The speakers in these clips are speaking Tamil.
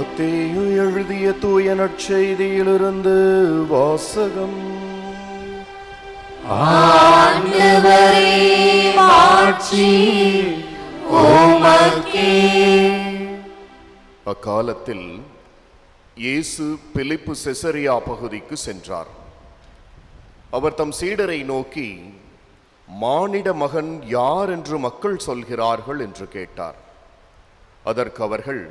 மத்தேயு எழுதிய தூய நற்செய்தியிலிருந்து வாசகம். ஆண்டவரே, மாட்சி உமக்கே. அக்காலத்தில் இயேசு பிலிப்பு செசரியா பகுதிக்கு சென்றார். அவர் தம் சீடரை நோக்கி, மானிட மகன் யார் என்று மக்கள் சொல்கிறார்கள் என்று கேட்டார். அதற்கு அவர்கள்,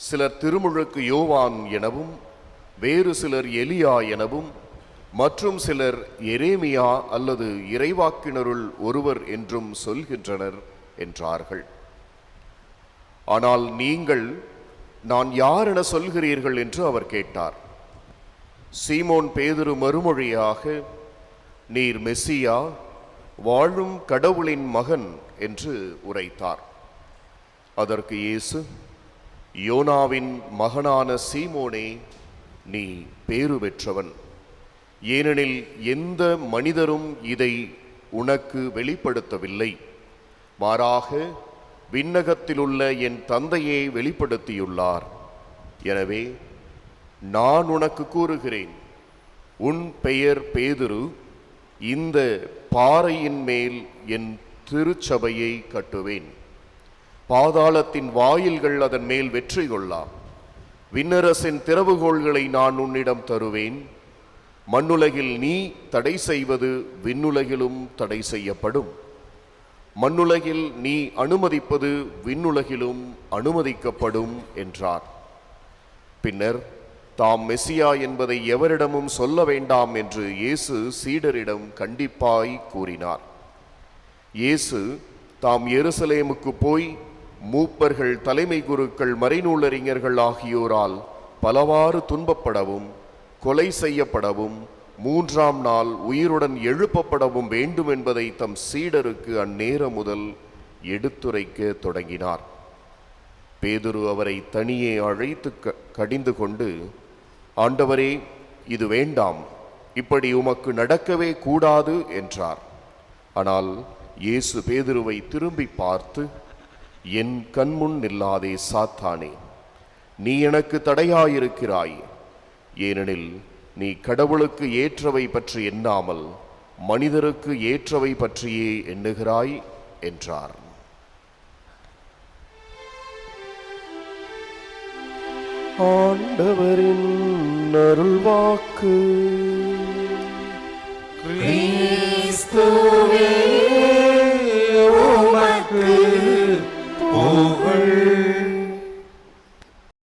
சிலர் திருமுழுக்கு யோவான் எனவும், வேறு சிலர் எலியா எனவும், மற்றும் சிலர் எரேமியா அல்லது இறைவாக்கினருள் ஒருவர் என்றும் சொல்கின்றனர் என்றார்கள். ஆனால் நீங்கள் நான் யார் என சொல்கிறீர்கள் என்று அவர் கேட்டார். சீமோன் பேதுரு மறுமொழியாக, நீர் மெசியா, வாழும் கடவுளின் மகன் என்று உரைத்தார். அதற்கு இயேசு, யோனாவின் மகனான சீமோனே, நீ பேறு பெற்றவன். ஏனெனில் எந்த மனிதரும் இதை உனக்கு வெளிப்படுத்தவில்லை, மாறாக விண்ணகத்திலுள்ள என் தந்தையை வெளிப்படுத்தியுள்ளார். எனவே நான் உனக்கு கூறுகிறேன், உன் பெயர் பேதுரு. இந்த பாறையின் மேல் என் திருச்சபையை கட்டுவேன். பாதாளத்தின் வாயில்கள் அதன் மேல் வெற்றி கொள்ளா. விண்ணரசின் திறவுகோள்களை நான் உன்னிடம் தருவேன். மண்ணுலகில் நீ தடை செய்வது விண்ணுலகிலும் தடை செய்யப்படும். மண்ணுலகில் நீ அனுமதிப்பது விண்ணுலகிலும் அனுமதிக்கப்படும் என்றார். பின்னர் தாம் மெசியா என்பதை எவரிடமும் சொல்ல வேண்டாம் என்று இயேசு சீடரிடம் கண்டிப்பாய் கூறினார். இயேசு தாம் எருசலேமுக்கு போய் மூப்பர்கள், தலைமை குருக்கள், மறைநூலறிஞர்கள் ஆகியோரால் பலவாறு துன்பப்படவும், கொலை செய்யப்படவும், 3ஆம் நாள் உயிருடன் எழுப்பப்படவும் வேண்டும் என்பதை தம் சீடருக்கு அந்நேரம் முதல் எடுத்துரைக்க தொடங்கினார். பேதுரு அவரை தனியே அழைத்து கடிந்து கொண்டு, ஆண்டவரே, இது வேண்டாம், இப்படி உமக்கு நடக்கவே கூடாது என்றார். ஆனால் இயேசு பேதுருவை திரும்பி பார்த்து, என் கண்முன் நில்லாதே சாத்தானே, நீ எனக்கு தடையாயிருக்கிறாய். ஏனெனில் நீ கடவுளுக்கு ஏற்றவை பற்றி எண்ணாமல் மனிதருக்கு ஏற்றவை பற்றியே எண்ணுகிறாய் என்றார். ஆண்டவரின் அருள்வாக்கு. கிறிஸ்துவே உமக்கு